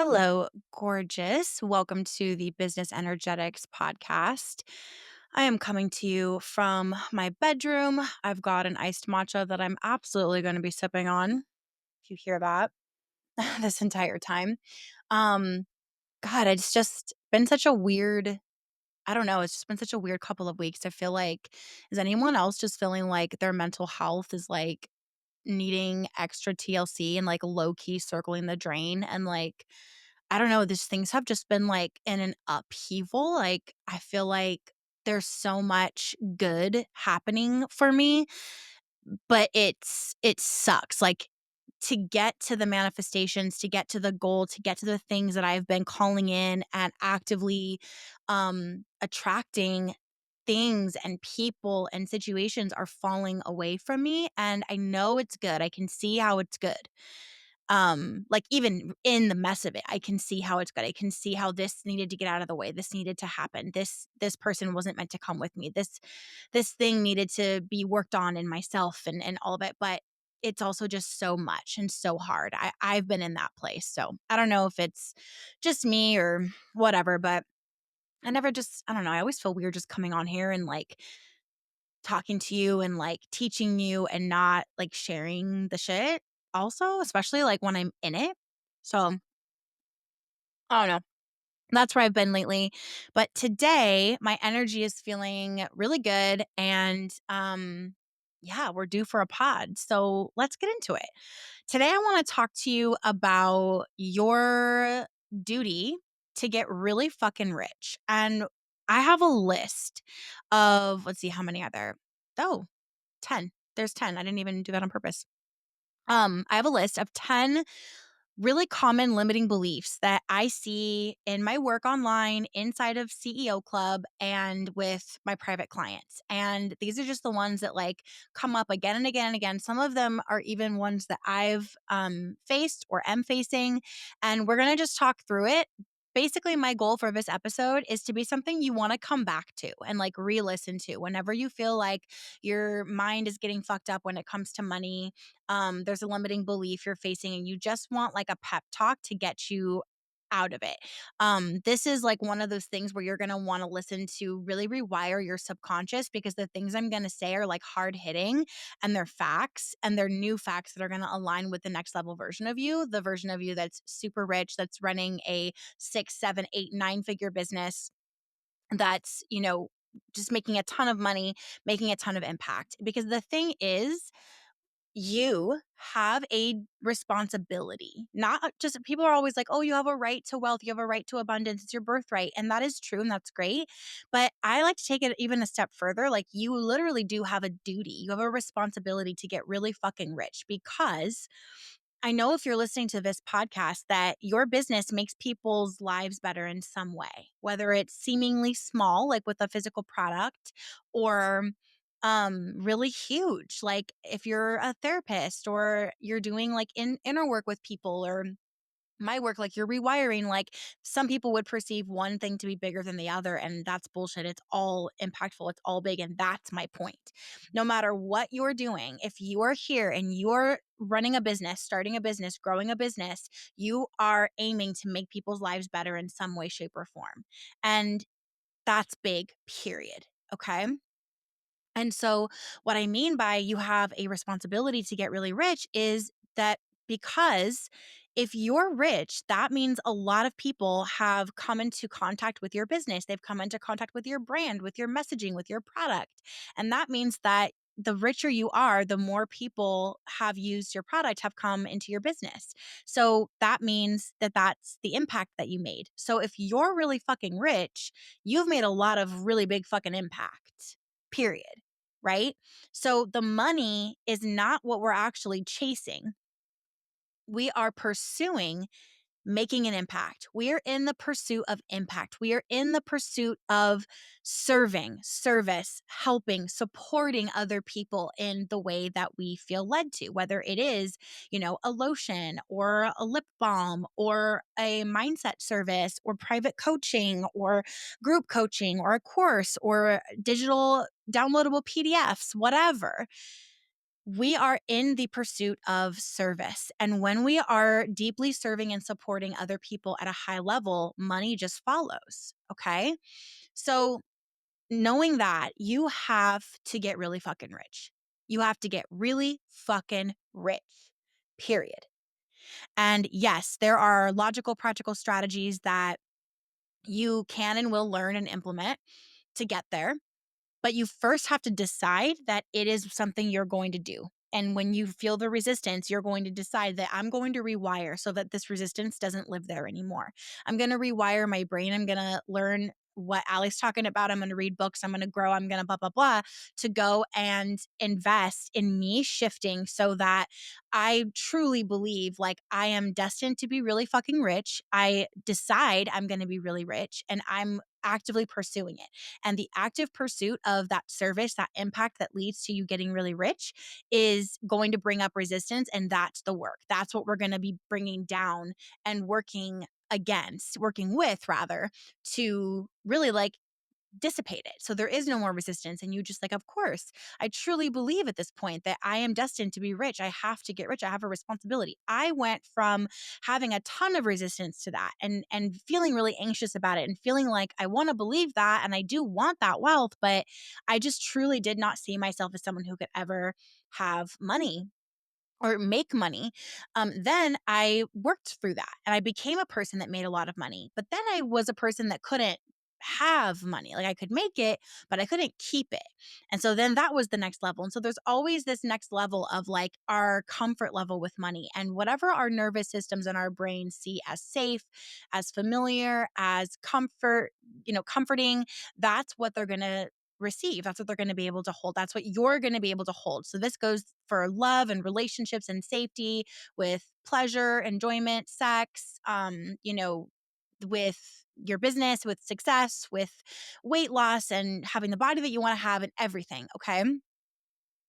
Hello, gorgeous. Welcome to the Business Energetics podcast. I am coming to you from my bedroom. I've got an iced matcha that I'm absolutely going to be sipping on. If you hear that this entire time. Um, God, it's just been such a weird, I don't know, it's just been such a weird couple of weeks. I feel like, is anyone else just feeling like their mental health is like needing extra TLC and like low key circling the drain and like I don't know, these things have just been like in an upheaval. Like I feel like there's so much good happening for me, but it sucks. Like to get to the manifestations, to get to the goal, to get to the things that I've been calling in and actively attracting things and people and situations are falling away from me and I know it's good. I can see how it's good. Like even in the mess of it, I can see how it's good. I can see how this needed to get out of the way. This needed to happen. This person wasn't meant to come with me. This thing needed to be worked on in myself and all of it. But it's also just so much and so hard. I've been in that place. So I don't know if it's just me or whatever, but I don't know. I always feel weird just coming on here and like talking to you and like teaching you and not like sharing the shit also, especially like when I'm in it. So I don't know. That's where I've been lately. But today my energy is feeling really good and yeah, we're due for a pod. So let's get into it. Today I want to talk to you about your duty to get really fucking rich. And I have a list of let's see how many are there. Oh, 10. There's 10. I didn't even do that on purpose. I have a list of 10 really common limiting beliefs that I see in my work online, inside of CEO Club, and with my private clients. And these are just the ones that like come up again and again and again. Some of them are even ones that I've faced or am facing. And we're going to just talk through it. Basically, my goal for this episode is to be something you want to come back to and like re listen to whenever you feel like your mind is getting fucked up when it comes to money. There's a limiting belief you're facing and you just want like a pep talk to get you out of it. This is like one of those things where you're going to want to listen to really rewire your subconscious because the things I'm going to say are like hard hitting and they're facts and they're new facts that are going to align with the next level version of you, the version of you that's super rich, that's running a 6, 7, 8, 9 figure business that's, just making a ton of money, making a ton of impact. Because the thing is, you have a responsibility. Not just people are always like, oh, you have a right to wealth, you have a right to abundance, it's your birthright. And that is true and that's great. But I like to take it even a step further. Like, you literally do have a duty, you have a responsibility to get really fucking rich because I know if you're listening to this podcast that your business makes people's lives better in some way, whether it's seemingly small, like with a physical product, or really huge, like if you're a therapist or you're doing like inner work with people or my work, like you're rewiring, like some people would perceive one thing to be bigger than the other, and that's bullshit. It's all impactful, it's all big. And that's my point. No matter what you're doing, if you are here and you're running a business, starting a business, growing a business, you are aiming to make people's lives better in some way, shape, or form. And that's big, period. Okay. And so, what I mean by you have a responsibility to get really rich is that because if you're rich, that means a lot of people have come into contact with your business. They've come into contact with your brand, with your messaging, with your product. And that means that the richer you are, the more people have used your product, have come into your business. So that means that that's the impact that you made. So if you're really fucking rich, you've made a lot of really big fucking impact, period, right? So the money is not what we're actually chasing. We are pursuing making an impact. We are in the pursuit of impact. We are in the pursuit of serving, service, helping, supporting other people in the way that we feel led to, whether it is, a lotion or a lip balm or a mindset service or private coaching or group coaching or a course or digital downloadable PDFs, whatever. We are in the pursuit of service. And when we are deeply serving and supporting other people at a high level, money just follows. Okay. So, knowing that, you have to get really fucking rich. You have to get really fucking rich, period. And yes, there are logical, practical strategies that you can and will learn and implement to get there. But you first have to decide that it is something you're going to do. And when you feel the resistance, you're going to decide that I'm going to rewire so that this resistance doesn't live there anymore. I'm going to rewire my brain. I'm going to learn what Ali's talking about. I'm going to read books. I'm going to grow. I'm going to blah, blah, blah to go and invest in me shifting so that I truly believe like I am destined to be really fucking rich. I decide I'm going to be really rich and I'm actively pursuing it. And the active pursuit of that service, that impact that leads to you getting really rich is going to bring up resistance. And that's the work. That's what we're going to be bringing down and working with rather, to really like dissipate it. So there is no more resistance. And you just like, of course, I truly believe at this point that I am destined to be rich. I have to get rich. I have a responsibility. I went from having a ton of resistance to that and feeling really anxious about it and feeling like I want to believe that and I do want that wealth, but I just truly did not see myself as someone who could ever have money or make money. Then I worked through that and I became a person that made a lot of money. But then I was a person that couldn't have money. Like I could make it, but I couldn't keep it. And so then that was the next level. And so there's always this next level of like our comfort level with money and whatever our nervous systems and our brains see as safe, as familiar, as comforting, that's what they're going to receive. That's what they're going to be able to hold. That's what you're going to be able to hold. So this goes for love and relationships and safety with pleasure, enjoyment, sex, with your business, with success, with weight loss and having the body that you want to have and everything. Okay.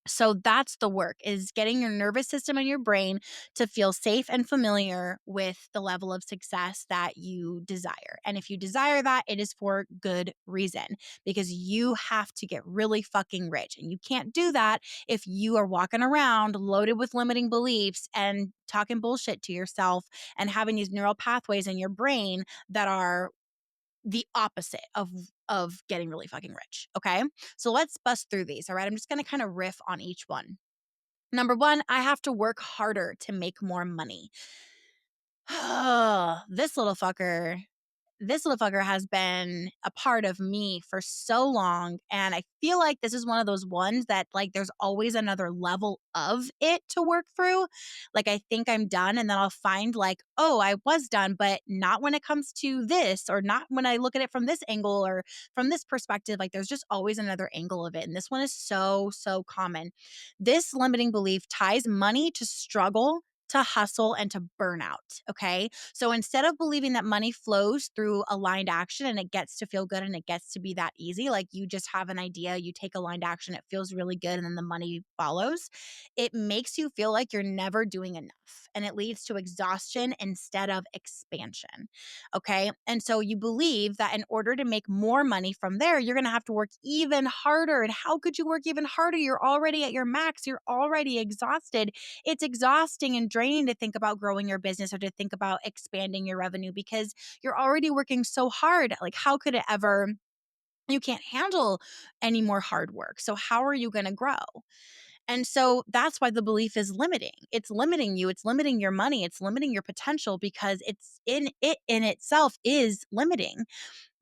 So that's the work, is getting your nervous system and your brain to feel safe and familiar with the level of success that you desire. And if you desire that, it is for good reason, because you have to get really fucking rich. And you can't do that if you are walking around loaded with limiting beliefs and talking bullshit to yourself and having these neural pathways in your brain that are the opposite of getting really fucking rich. Okay. So let's bust through these. All right. I'm just going to kind of riff on each one. Number one, I have to work harder to make more money. this little fucker this little fucker has been a part of me for so long. And I feel like this is one of those ones that, like, there's always another level of it to work through. Like, I think I'm done. And then I'll find, like, oh, I was done, but not when it comes to this, or not when I look at it from this angle or from this perspective. Like, there's just always another angle of it. And this one is so, so common. This limiting belief ties money to struggle, to hustle, and to burnout. Okay. So instead of believing that money flows through aligned action and it gets to feel good and it gets to be that easy, like you just have an idea, you take aligned action, it feels really good, and then the money follows, it makes you feel like you're never doing enough. And it leads to exhaustion instead of expansion. Okay. And so you believe that in order to make more money from there, you're going to have to work even harder. And how could you work even harder? You're already at your max, you're already exhausted. It's exhausting and draining to think about growing your business or to think about expanding your revenue because you're already working so hard. Like, how could it ever? You can't handle any more hard work. So, how are you going to grow? And so that's why the belief is limiting. It's limiting you. It's limiting your money. It's limiting your potential because it in itself is limiting.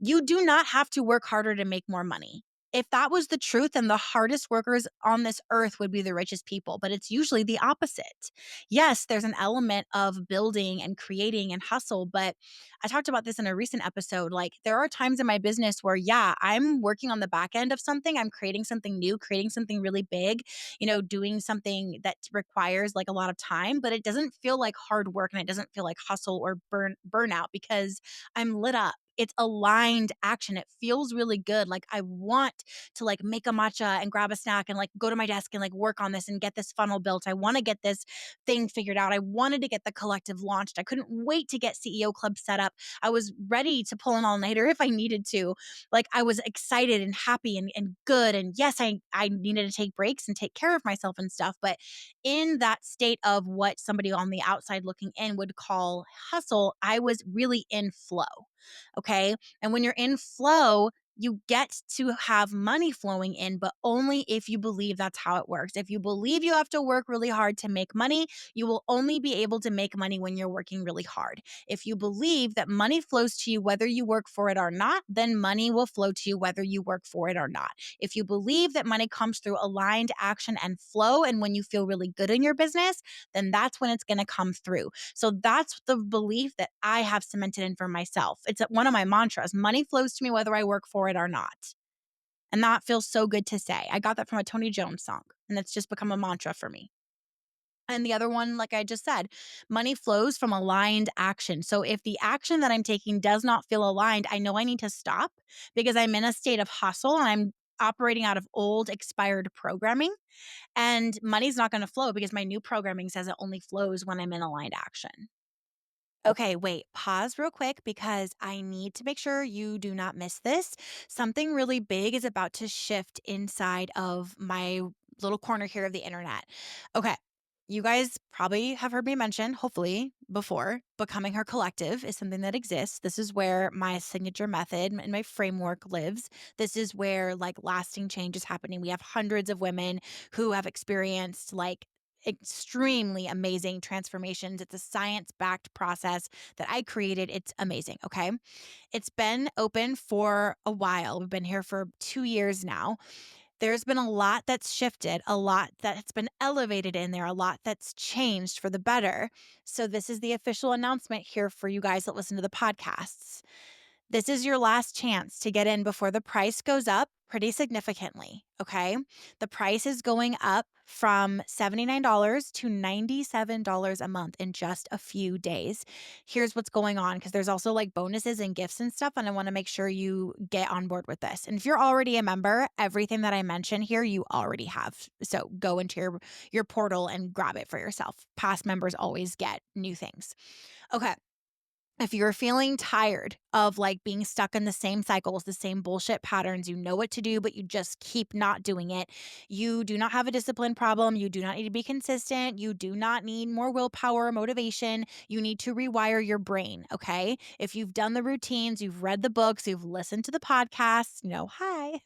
You do not have to work harder to make more money. If that was the truth, then the hardest workers on this earth would be the richest people, but it's usually the opposite. Yes, there's an element of building and creating and hustle, but I talked about this in a recent episode. Like, there are times in my business where, yeah, I'm working on the back end of something. I'm creating something new, creating something really big, doing something that requires like a lot of time, but it doesn't feel like hard work and it doesn't feel like hustle or burnout because I'm lit up It's aligned action. It feels really good. Like I want to like make a matcha and grab a snack and like go to my desk and like work on this and get this funnel built. I want to get this thing figured out. I wanted to get the collective launched. I couldn't wait to get CEO Club set up. I was ready to pull an all-nighter if I needed to. Like I was excited and happy and good. And yes, I needed to take breaks and take care of myself and stuff. But in that state of what somebody on the outside looking in would call hustle, I was really in flow. Okay. And when you're in flow, you get to have money flowing in, but only if you believe that's how it works. If you believe you have to work really hard to make money, you will only be able to make money when you're working really hard. If you believe that money flows to you whether you work for it or not, then money will flow to you whether you work for it or not. If you believe that money comes through aligned action and flow, and when you feel really good in your business, then that's when it's going to come through. So that's the belief that I have cemented in for myself. It's one of my mantras. Money flows to me whether I work for it or not. And that feels so good to say. I got that from a Tony Jones song, and it's just become a mantra for me. And the other one, like I just said, money flows from aligned action. So if the action that I'm taking does not feel aligned, I know I need to stop because I'm in a state of hustle and I'm operating out of old expired programming. And money's not going to flow because my new programming says it only flows when I'm in aligned action. Okay, wait, pause real quick because I need to make sure you do not miss this. Something really big is about to shift inside of my little corner here of the internet. Okay, you guys probably have heard me mention, hopefully, before, Becoming Her Collective is something that exists. This is where my signature method and my framework lives. This is where like lasting change is happening. We have hundreds of women who have experienced like extremely amazing transformations. It's a science backed process that I created. It's amazing. Okay. It's been open for a while. We've been here for 2 years now. There's been a lot that's shifted, a lot that's been elevated in there, a lot that's changed for the better. So, this is the official announcement here for you guys that listen to the podcasts. This is your last chance to get in before the price goes up pretty significantly. Okay. The price is going up from $79 to $97 a month in just a few days. Here's what's going on because there's also like bonuses and gifts and stuff. And I want to make sure you get on board with this. And if you're already a member, everything that I mention here, you already have. So go into your portal and grab it for yourself. Past members always get new things. Okay. If you're feeling tired of like being stuck in the same cycles, the same bullshit patterns, you know what to do, but you just keep not doing it. You do not have a discipline problem. You do not need to be consistent. You do not need more willpower or motivation. You need to rewire your brain. Okay. If you've done the routines, you've read the books, you've listened to the podcasts, hi,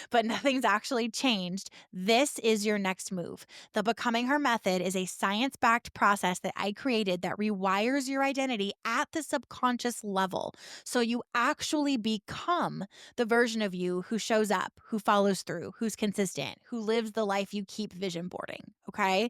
but nothing's actually changed. This is your next move. The Becoming Her method is a science backed process that I created that rewires your identity at the subconscious level. So you actually become the version of you who shows up, who follows through, who's consistent, who lives the life you keep vision boarding. Okay.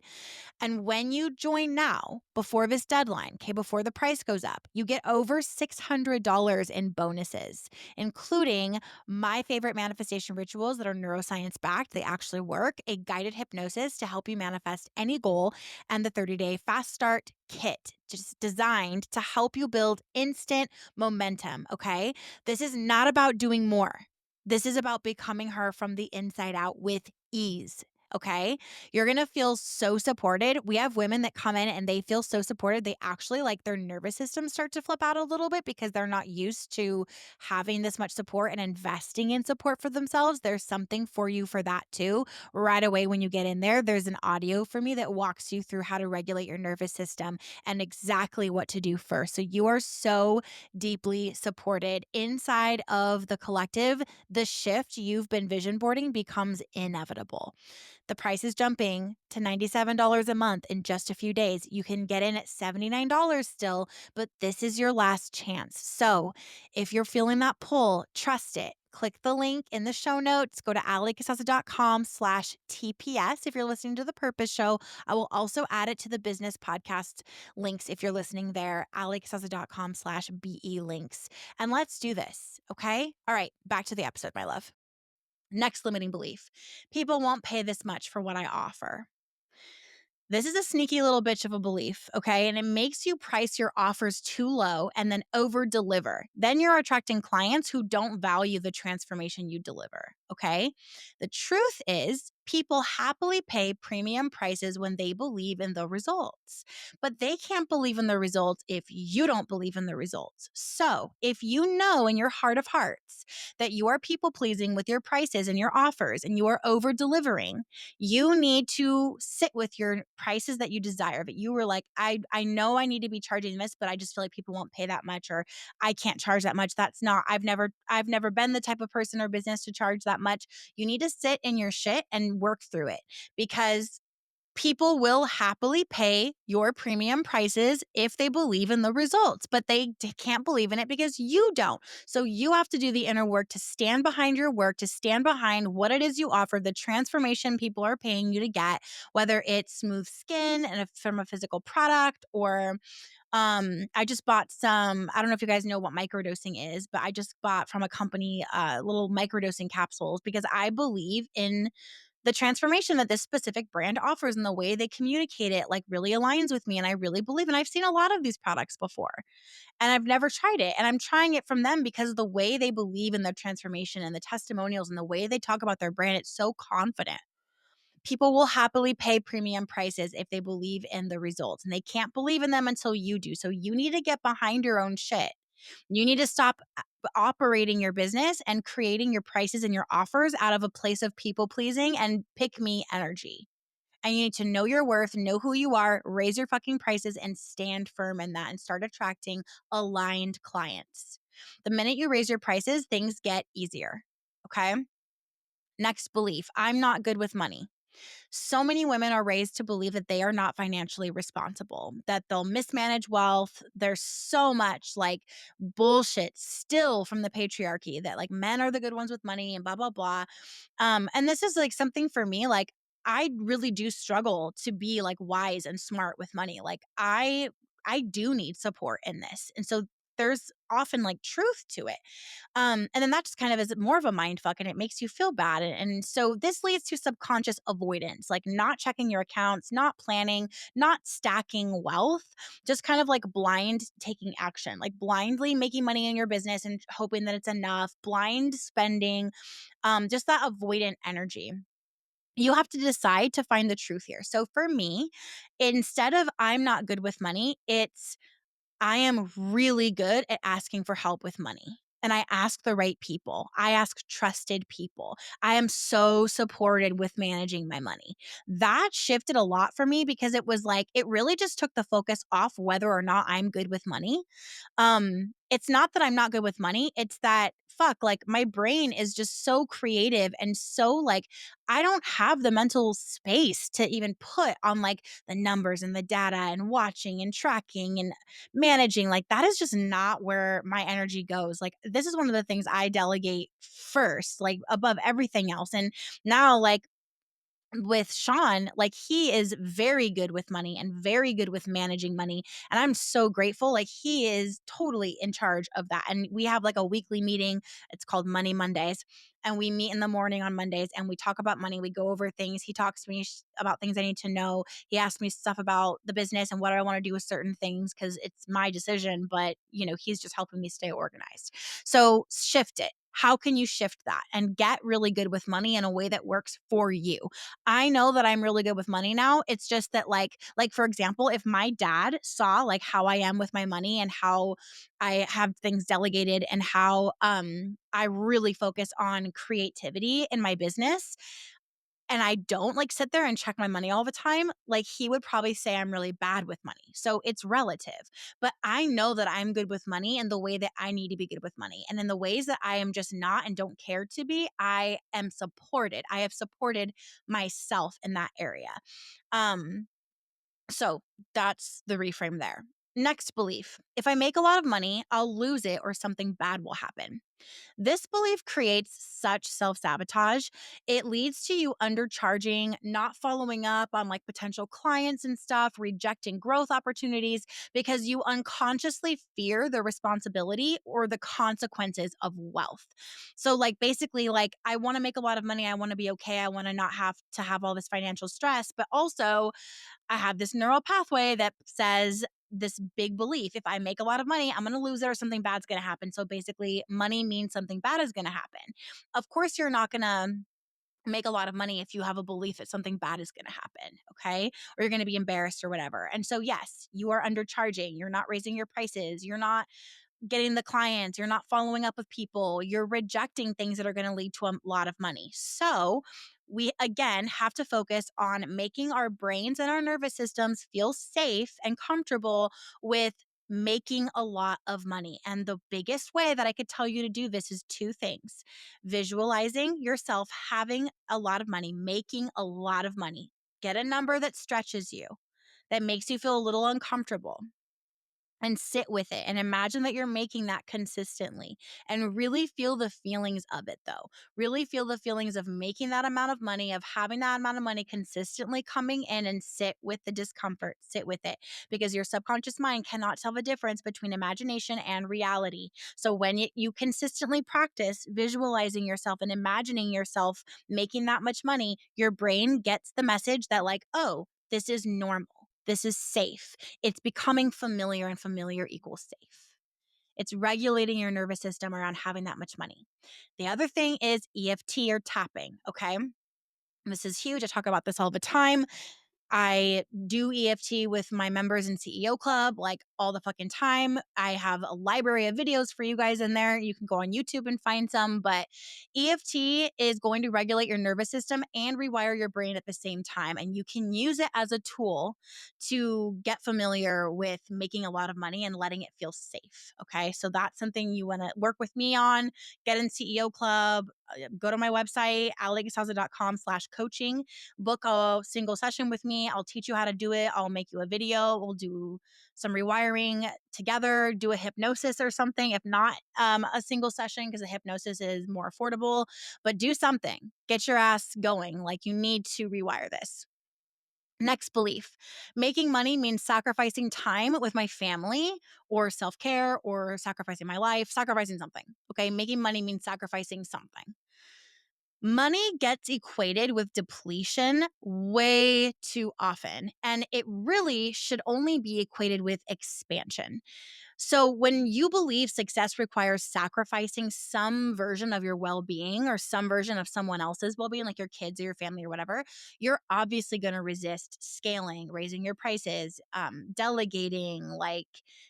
And when you join now, before this deadline, okay, before the price goes up, you get over $600 in bonuses, including my favorite manifestation rituals that are neuroscience backed. They actually work, a guided hypnosis to help you manifest any goal, and the 30-day fast start kit, just designed to help you build instant momentum. Okay. This is not about doing more. This is about becoming her from the inside out with ease. Okay. You're going to feel so supported. We have women that come in and they feel so supported. They actually like their nervous system start to flip out a little bit because they're not used to having this much support and investing in support for themselves. There's something for you for that too. Right away, when you get in there, there's an audio for me that walks you through how to regulate your nervous system and exactly what to do first. So you are so deeply supported inside of the collective. The shift you've been vision boarding becomes inevitable. The price is jumping to $97 a month in just a few days. You can get in at $79 still, but this is your last chance. So if you're feeling that pull, trust it. Click the link in the show notes. Go to alicasasa.com/TPS if you're listening to the Purpose Show. I will also add it to the business podcast links if you're listening there, alicasasa.com/BE links. And let's do this, okay? All right, back to the episode, my love. Next limiting belief: people won't pay this much for what I offer. This is a sneaky little bitch of a belief, okay? And it makes you price your offers too low and then over deliver. Then you're attracting clients who don't value the transformation you deliver, okay? The truth is, people happily pay premium prices when they believe in the results, but they can't believe in the results if you don't believe in the results. So, if you know in your heart of hearts that you are people pleasing with your prices and your offers and you are over delivering, you need to sit with your prices that you desire. But you were like, I know I need to be charging this, but I just feel like people won't pay that much, or I can't charge that much. That's not, I've never been the type of person or business to charge that much. You need to sit in your shit and work through it, because people will happily pay your premium prices if they believe in the results, but they can't believe in it because you don't. So you have to do the inner work to stand behind your work, to stand behind what it is you offer, the transformation people are paying you to get, whether it's smooth skin and from a physical product, or I just bought some, I don't know if you guys know what microdosing is, but I just bought from a company little microdosing capsules because I believe in the transformation that this specific brand offers, and the way they communicate it like really aligns with me. And I really believe, and I've seen a lot of these products before and I've never tried it. And I'm trying it from them because of the way they believe in their transformation and the testimonials and the way they talk about their brand. It's so confident. People will happily pay premium prices if they believe in the results, and they can't believe in them until you do. So you need to get behind your own shit. You need to stop operating your business and creating your prices and your offers out of a place of people pleasing and pick me energy. And you need to know your worth, know who you are, raise your fucking prices, and stand firm in that and start attracting aligned clients. The minute you raise your prices, things get easier. Okay. Next belief, I'm not good with money. So many women are raised to believe that they are not financially responsible, that they'll mismanage wealth. There's so much like bullshit still from the patriarchy that like men are the good ones with money and blah, blah, blah. And this is like something for me, like I really do struggle to be like wise and smart with money. Like I do need support in this. And so there's often like truth to it. And then that just kind of is more of a mind fuck, and it makes you feel bad. And so this leads to subconscious avoidance, like not checking your accounts, not planning, not stacking wealth, just kind of like blind taking action, like blindly making money in your business and hoping that it's enough, blind spending, just that avoidant energy. You have to decide to find the truth here. So for me, instead of I'm not good with money, it's I am really good at asking for help with money. And I ask the right people. I ask trusted people. I am so supported with managing my money. That shifted a lot for me because it was like, it really just took the focus off whether or not I'm good with money. It's not that I'm not good with money. It's that fuck, like my brain is just so creative and so like I don't have the mental space to even put on like the numbers and the data and watching and tracking and managing. Like that is just not where my energy goes. Like this is one of the things I delegate first, like above everything else. And now like with Sean, like he is very good with money and very good with managing money. And I'm so grateful. Like he is totally in charge of that. And we have like a weekly meeting. It's called Money Mondays. And we meet in the morning on Mondays and we talk about money. We go over things. He talks to me about things I need to know. He asks me stuff about the business and what I want to do with certain things because it's my decision. But, you know, he's just helping me stay organized. So shift it. How can you shift that and get really good with money in a way that works for you? I know that I'm really good with money now. It's just that like for example, if my dad saw like how I am with my money and how I have things delegated and how I really focus on creativity in my business, and I don't like sit there and check my money all the time, like he would probably say I'm really bad with money. So it's relative. But I know that I'm good with money in the way that I need to be good with money. And in the ways that I am just not and don't care to be, I am supported. I have supported myself in that area. Um so that's the reframe there. Next belief: if I make a lot of money, I'll lose it or something bad will happen. This belief creates such self sabotage. It leads to you undercharging, not following up on like potential clients and stuff, rejecting growth opportunities because you unconsciously fear the responsibility or the consequences of wealth. So, like, basically, like, I want to make a lot of money. I want to be okay. I want to not have to have all this financial stress, but also I have this neural pathway that says this big belief: if I make a lot of money, I'm going to lose it or something bad's going to happen. So basically, money means something bad is going to happen. Of course, you're not going to make a lot of money if you have a belief that something bad is going to happen, okay? Or you're going to be embarrassed or whatever. And so, yes, you are undercharging. You're not raising your prices. You're not getting the clients, you're not following up with people, you're rejecting things that are going to lead to a lot of money. So, we again have to focus on making our brains and our nervous systems feel safe and comfortable with making a lot of money. And the biggest way that I could tell you to do this is two things: visualizing yourself having a lot of money, making a lot of money. Get a number that stretches you, that makes you feel a little uncomfortable, and sit with it and imagine that you're making that consistently, and really feel the feelings of it though. Really feel the feelings of making that amount of money, of having that amount of money consistently coming in, and sit with the discomfort, sit with it, because your subconscious mind cannot tell the difference between imagination and reality. So when you consistently practice visualizing yourself and imagining yourself making that much money, your brain gets the message that like, oh, this is normal. This is safe. It's becoming familiar, and familiar equals safe. It's regulating your nervous system around having that much money. The other thing is EFT or tapping. Okay. This is huge. I talk about this all the time. I do EFT with my members in CEO Club like all the fucking time. I have a library of videos for you guys in there. You can go on YouTube and find some, but EFT is going to regulate your nervous system and rewire your brain at the same time. And you can use it as a tool to get familiar with making a lot of money and letting it feel safe. Okay. So that's something you want to work with me on. Get in CEO Club, go to my website, allegasaza.com/coaching, book a single session with me. I'll teach you how to do it. I'll make you a video. We'll do some rewiring together, do a hypnosis or something. If not a single session, because a hypnosis is more affordable, but do something. Get your ass going. Like, you need to rewire this. Next belief: making money means sacrificing time with my family or self care or sacrificing my life, sacrificing something. Okay. Making money means sacrificing something. Money gets equated with depletion way too often, and it really should only be equated with expansion. So, when you believe success requires sacrificing some version of your well being or some version of someone else's well being, like your kids or your family or whatever, you're obviously going to resist scaling, raising your prices, delegating. Like,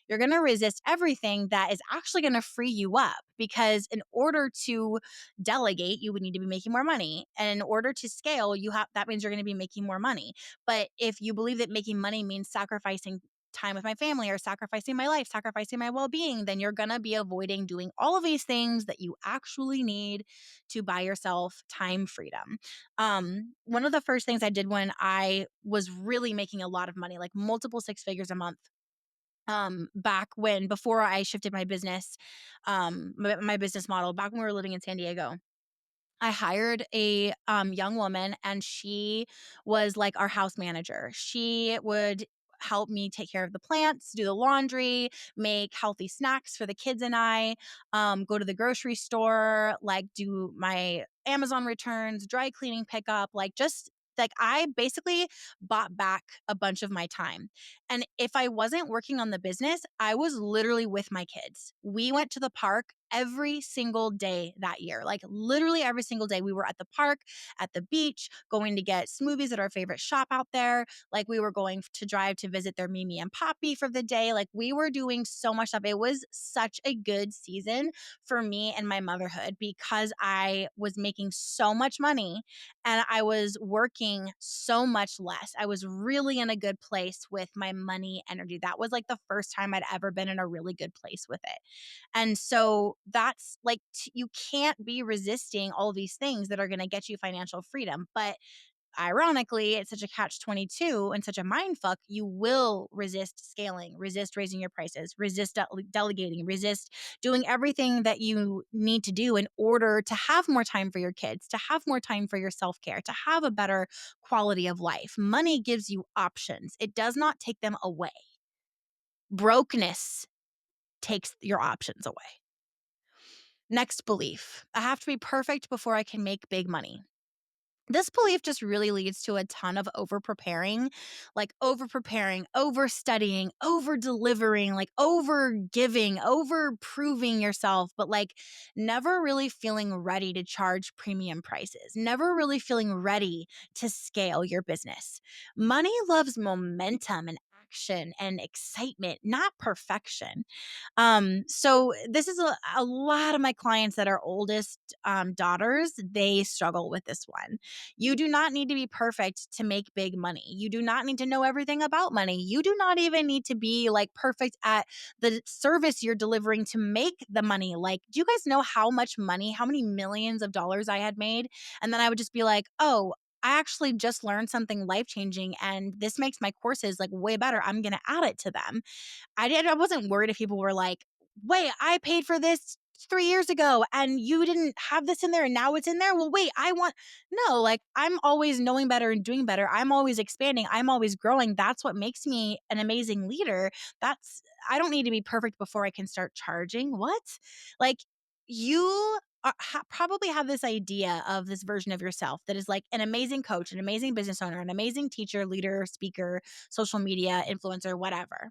you're going to resist everything that is actually going to free you up, because in order to delegate, you would need to be making more money. And in order to scale, that means you're going to be making more money. But if you believe that making money means sacrificing time with my family or sacrificing my life, sacrificing my well being, then you're going to be avoiding doing all of these things that you actually need to buy yourself time freedom. One of the first things I did when I was really making a lot of money, like multiple six figures a month, back when, before I shifted my business, my business model, back when we were living in San Diego, I hired a young woman, and she was like our house manager. She would help me take care of the plants, do the laundry, make healthy snacks for the kids and I, go to the grocery store, like do my Amazon returns, dry cleaning pickup, like just like I basically bought back a bunch of my time. And if I wasn't working on the business, I was literally with my kids. We went to the park every single day that year. Like, literally every single day we were at the park, at the beach, going to get smoothies at our favorite shop out there. Like, we were going to drive to visit their Mimi and Poppy for the day. Like, we were doing so much stuff. It was such a good season for me and my motherhood, because I was making so much money and I was working so much less. I was really in a good place with my money energy. That was like the first time I'd ever been in a really good place with it. And so that's like, you can't be resisting all these things that are going to get you financial freedom. But ironically, it's such a catch 22 and such a mind fuck, you will resist scaling, resist raising your prices, resist delegating, resist doing everything that you need to do in order to have more time for your kids, to have more time for your self care, to have a better quality of life. Money gives you options, it does not take them away. Brokenness takes your options away. Next belief, I have to be perfect before I can make big money. This belief just really leads to a ton of over preparing, over studying, over delivering, like over giving, over proving yourself, but like never really feeling ready to charge premium prices, never really feeling ready to scale your business. Money loves momentum and action and excitement, not perfection. So this is a lot of my clients that are oldest daughters, they struggle with this one. You do not need to be perfect to make big money. You do not need to know everything about money. You do not even need to be like perfect at the service you're delivering to make the money. Like, do you guys know how much money, how many millions of dollars I had made? And then I would just be like, oh, I actually just learned something life changing and this makes my courses like way better. I'm going to add it to them. I wasn't worried if people were like, "Wait, I paid for this 3 years ago and you didn't have this in there and now it's in there? Well, wait, I want." No, like I'm always knowing better and doing better. I'm always expanding. I'm always growing. That's what makes me an amazing leader. That's I don't need to be perfect before I can start charging. What? Like you probably have this idea of this version of yourself that is like an amazing coach, an amazing business owner, an amazing teacher, leader, speaker, social media influencer, whatever,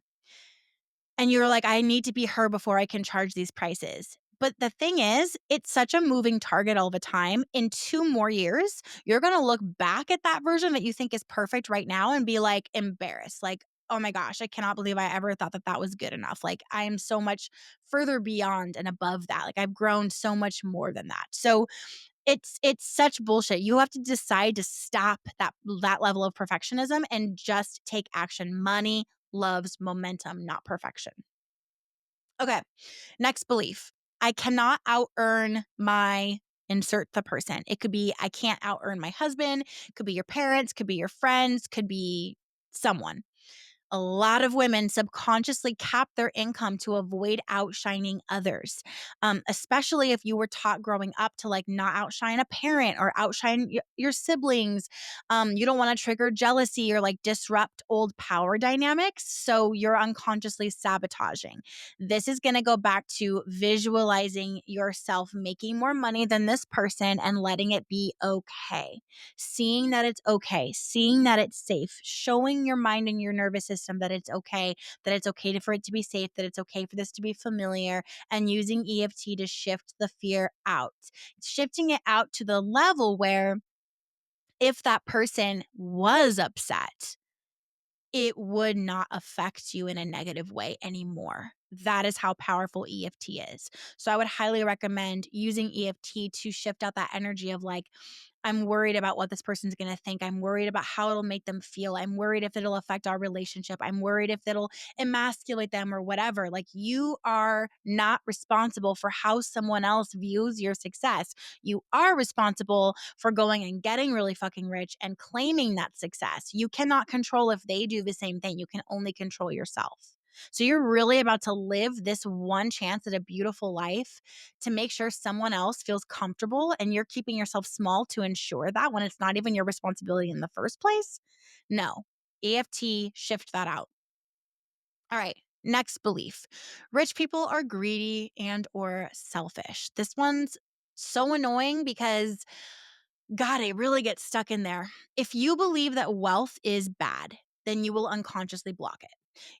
and you're like, I need to be her before I can charge these prices. But the thing is, it's such a moving target all the time. In 2 more years, you're going to look back at that version that you think is perfect right now and be like embarrassed. Like, oh my gosh, I cannot believe I ever thought that that was good enough. Like, I am so much further beyond and above that. Like, I've grown so much more than that. So, it's such bullshit. You have to decide to stop that level of perfectionism and just take action. Money loves momentum, not perfection. Okay, next belief. I cannot out earn my insert the person. It could be I can't out earn my husband, could be your parents, could be your friends, could be someone. A lot of women subconsciously cap their income to avoid outshining others, especially if you were taught growing up to like not outshine a parent or outshine your siblings. You don't want to trigger jealousy or like disrupt old power dynamics. So you're unconsciously sabotaging. This is going to go back to visualizing yourself making more money than this person and letting it be okay, seeing that it's okay, seeing that it's safe, showing your mind and your nervous system that it's okay for it to be safe, that it's okay for this to be familiar, and using EFT to shift the fear out. Shifting it out to the level where if that person was upset, it would not affect you in a negative way anymore. That is how powerful EFT is. So I would highly recommend using EFT to shift out that energy of like, I'm worried about what this person's going to think. I'm worried about how it'll make them feel. I'm worried if it'll affect our relationship. I'm worried if it'll emasculate them or whatever. Like, you are not responsible for how someone else views your success. You are responsible for going and getting really fucking rich and claiming that success. You cannot control if they do the same thing. You can only control yourself. So you're really about to live this one chance at a beautiful life to make sure someone else feels comfortable, and you're keeping yourself small to ensure that when it's not even your responsibility in the first place. No. EFT, shift that out. All right. Next belief. Rich people are greedy and or selfish. This one's so annoying because God, it really gets stuck in there. If you believe that wealth is bad, then you will unconsciously block it.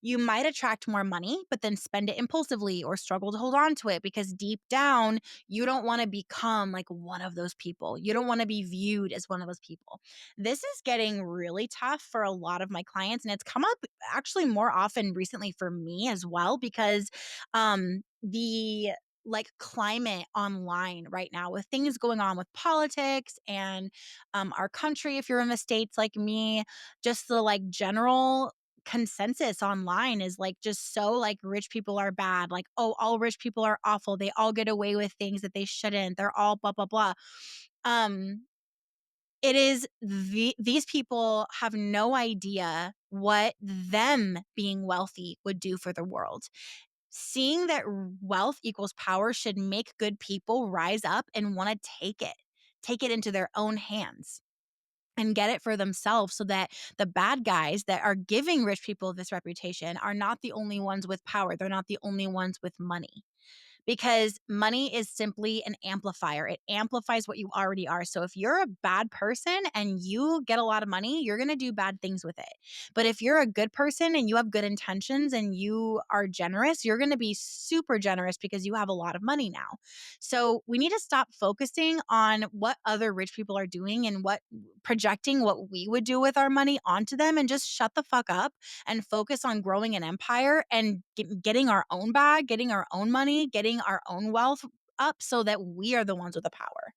You might attract more money, but then spend it impulsively or struggle to hold on to it because deep down, you don't want to become like one of those people. You don't want to be viewed as one of those people. This is getting really tough for a lot of my clients. And it's come up actually more often recently for me as well because the like climate online right now with things going on with politics and our country, if you're in the States like me, just the like general consensus online is like just so like rich people are bad, like, oh, all rich people are awful, they all get away with things that they shouldn't, they're all blah blah blah. um It is these people have no idea what them being wealthy would do for the world. Seeing that wealth equals power should make good people rise up and want to take it into their own hands and get it for themselves so that the bad guys that are giving rich people this reputation are not the only ones with power. They're not the only ones with money, because money is simply an amplifier. It amplifies what you already are. So if you're a bad person and you get a lot of money, you're going to do bad things with it. But if you're a good person and you have good intentions and you are generous, you're going to be super generous because you have a lot of money now. So we need to stop focusing on what other rich people are doing and what projecting what we would do with our money onto them, and just shut the fuck up and focus on growing an empire and getting our own bag, getting our own money, getting our own wealth up so that we are the ones with the power.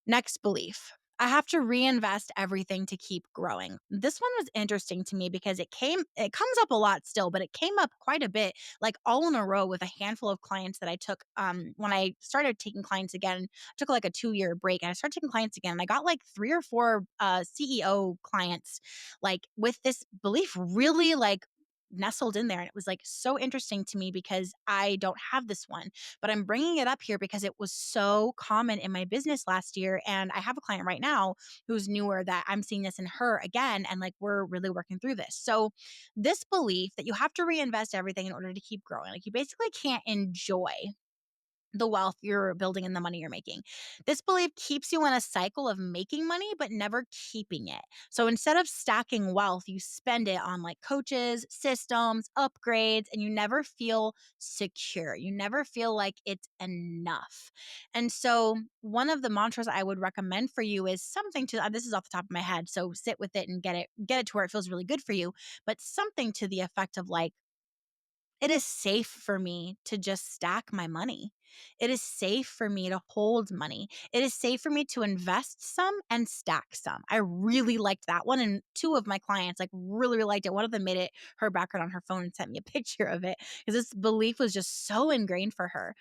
Next belief. I have to reinvest everything to keep growing. This one was interesting to me because it comes up a lot still, but it came up quite a bit, like all in a row with a handful of clients that I took when I started taking clients again. I took like a 2-year break and I started taking clients again. And I got like 3 or 4 CEO clients like with this belief really like nestled in there, and it was like so interesting to me because I don't have this one, but I'm bringing it up here because it was so common in my business last year. And I have a client right now who's newer that I'm seeing this in her again. And like, we're really working through this. So, this belief that you have to reinvest everything in order to keep growing, like, you basically can't enjoy the wealth you're building and the money you're making. This belief keeps you in a cycle of making money, but never keeping it. So instead of stacking wealth, you spend it on like coaches, systems, upgrades, and you never feel secure. You never feel like it's enough. And so one of the mantras I would recommend for you is something to this is off the top of my head. So sit with it and get it to where it feels really good for you, but something to the effect of like, it is safe for me to just stack my money. It is safe for me to hold money. It is safe for me to invest some and stack some. I really liked that one. And 2 of my clients like really, really liked it. One of them made it her background on her phone and sent me a picture of it because this belief was just so ingrained for her.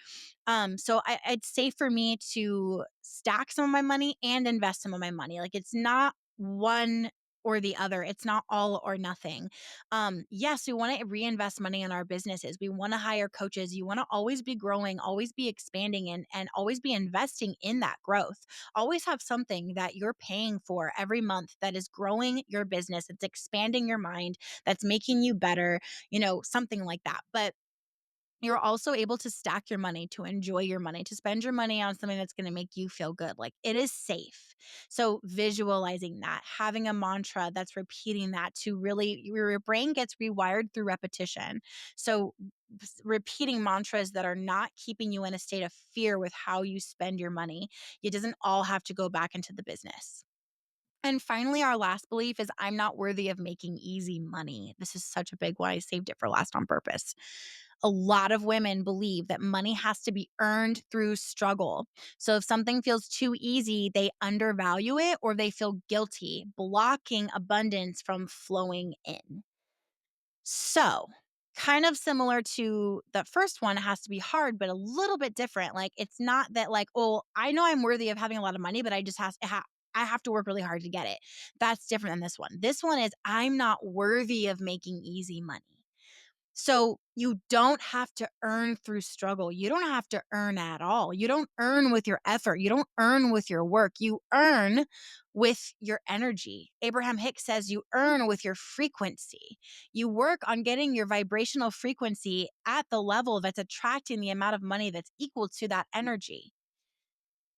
So it's safe for me to stack some of my money and invest some of my money. Like, it's not one or the other. It's not all or nothing. Yes, we want to reinvest money in our businesses. We want to hire coaches. You want to always be growing, always be expanding, and always be investing in that growth. Always have something that you're paying for every month that is growing your business, it's expanding your mind, that's making you better, something like that. But you're also able to stack your money, to enjoy your money, to spend your money on something that's going to make you feel good. Like, it is safe. So visualizing that, having a mantra that's repeating that, to really, your brain gets rewired through repetition. So repeating mantras that are not keeping you in a state of fear with how you spend your money. It doesn't all have to go back into the business. And finally, our last belief is, I'm not worthy of making easy money. This is such a big one. I saved it for last on purpose. A lot of women believe that money has to be earned through struggle. So if something feels too easy, they undervalue it or they feel guilty, blocking abundance from flowing in. So, kind of similar to the first one, it has to be hard, but a little bit different. Like, it's not that like, oh, I know I'm worthy of having a lot of money, but I have to work really hard to get it. That's different than this one. This one is, I'm not worthy of making easy money. So you don't have to earn through struggle. You don't have to earn at all. You don't earn with your effort. You don't earn with your work. You earn with your energy. Abraham Hicks says you earn with your frequency. You work on getting your vibrational frequency at the level that's attracting the amount of money that's equal to that energy.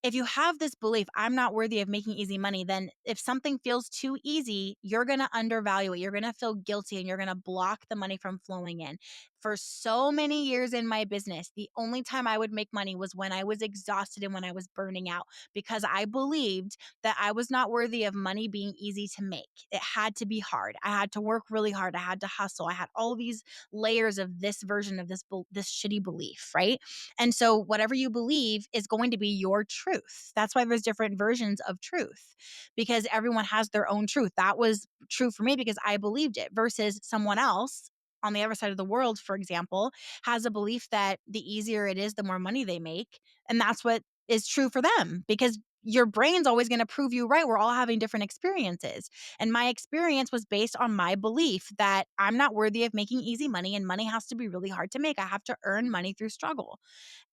If you have this belief, I'm not worthy of making easy money, then if something feels too easy, you're going to undervalue it. You're going to feel guilty and you're going to block the money from flowing in. For so many years in my business, the only time I would make money was when I was exhausted and when I was burning out, because I believed that I was not worthy of money being easy to make. It had to be hard. I had to work really hard. I had to hustle. I had all these layers of this version of this shitty belief, right? And so whatever you believe is going to be your truth. That's why there's different versions of truth, because everyone has their own truth. That was true for me because I believed it, versus someone else on the other side of the world, for example, has a belief that the easier it is, the more money they make. And that's what is true for them, because your brain's always going to prove you right. We're all having different experiences. And my experience was based on my belief that I'm not worthy of making easy money and money has to be really hard to make. I have to earn money through struggle.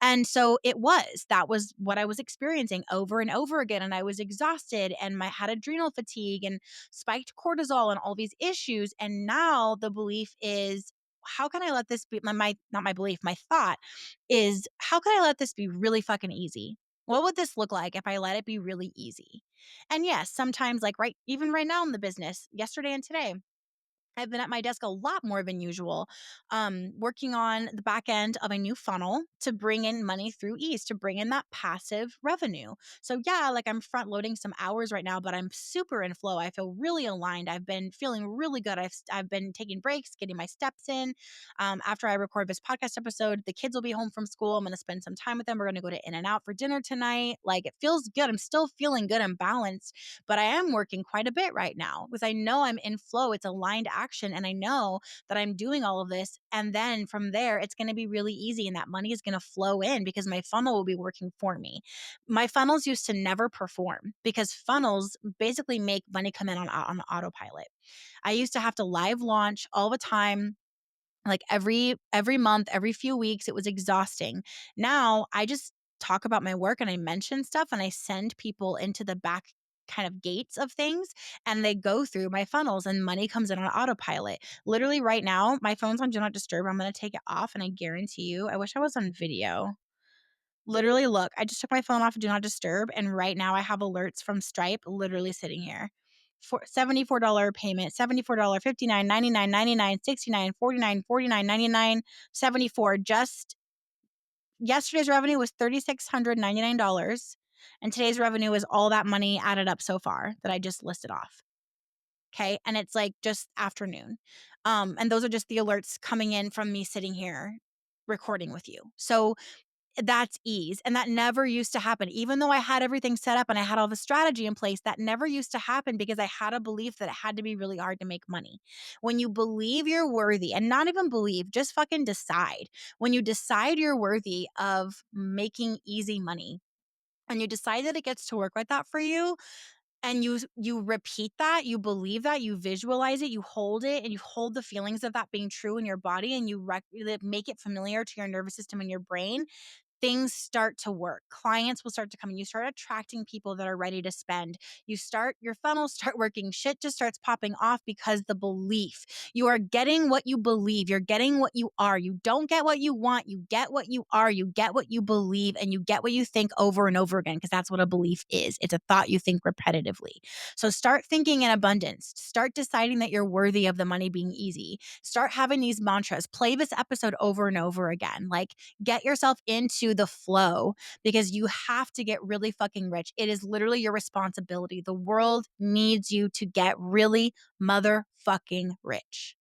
And so that was what I was experiencing over and over again. And I was exhausted and had adrenal fatigue and spiked cortisol and all these issues. And now the belief is, how can I let this be not my belief, my thought is, how can I let this be really fucking easy? What would this look like if I let it be really easy? And yes, sometimes like even right now in the business, yesterday and today, I've been at my desk a lot more than usual, working on the back end of a new funnel to bring in money through ease, to bring in that passive revenue. So, yeah, like I'm front loading some hours right now, but I'm super in flow. I feel really aligned. I've been feeling really good. I've been taking breaks, getting my steps in. After I record this podcast episode, the kids will be home from school. I'm going to spend some time with them. We're going to go to In-N-Out for dinner tonight. Like it feels good. I'm still feeling good and balanced, but I am working quite a bit right now because I know I'm in flow. It's aligned action. And I know that I'm doing all of this. And then from there, it's going to be really easy and that money is going to flow in because my funnel will be working for me. My funnels used to never perform because funnels basically make money come in on autopilot. I used to have to live launch all the time, like every month, every few weeks. It was exhausting. Now I just talk about my work and I mention stuff and I send people into the back kind of gates of things and they go through my funnels and money comes in on autopilot. Literally right now, my phone's on do not disturb. I'm going to take it off and I guarantee you, I wish I was on video. Literally, look, I just took my phone off of do not disturb and right now I have alerts from Stripe literally sitting here. For $74 payment, $74, 59, 99, 99, 69, 49, 49, 99, 74. Just yesterday's revenue was $3,699. And today's revenue is all that money added up so far that I just listed off. Okay. And it's like just afternoon. And those are just the alerts coming in from me sitting here recording with you. So that's ease. And that never used to happen. Even though I had everything set up and I had all the strategy in place, that never used to happen because I had a belief that it had to be really hard to make money. When you believe you're worthy, and not even believe, just fucking decide. When you decide you're worthy of making easy money, and you decide that it gets to work like that for you, and you repeat that, you believe that, you visualize it, you hold it, and you hold the feelings of that being true in your body, and you make it familiar to your nervous system and your brain, things start to work. Clients will start to come and you start attracting people that are ready to spend. Your funnels start working. Shit just starts popping off because the belief. You are getting what you believe. You're getting what you are. You don't get what you want. You get what you are. You get what you believe and you get what you think over and over again because that's what a belief is. It's a thought you think repetitively. So start thinking in abundance. Start deciding that you're worthy of the money being easy. Start having these mantras. Play this episode over and over again. Like, get yourself into the flow because you have to get really fucking rich. It is literally your responsibility. The world needs you to get really motherfucking rich.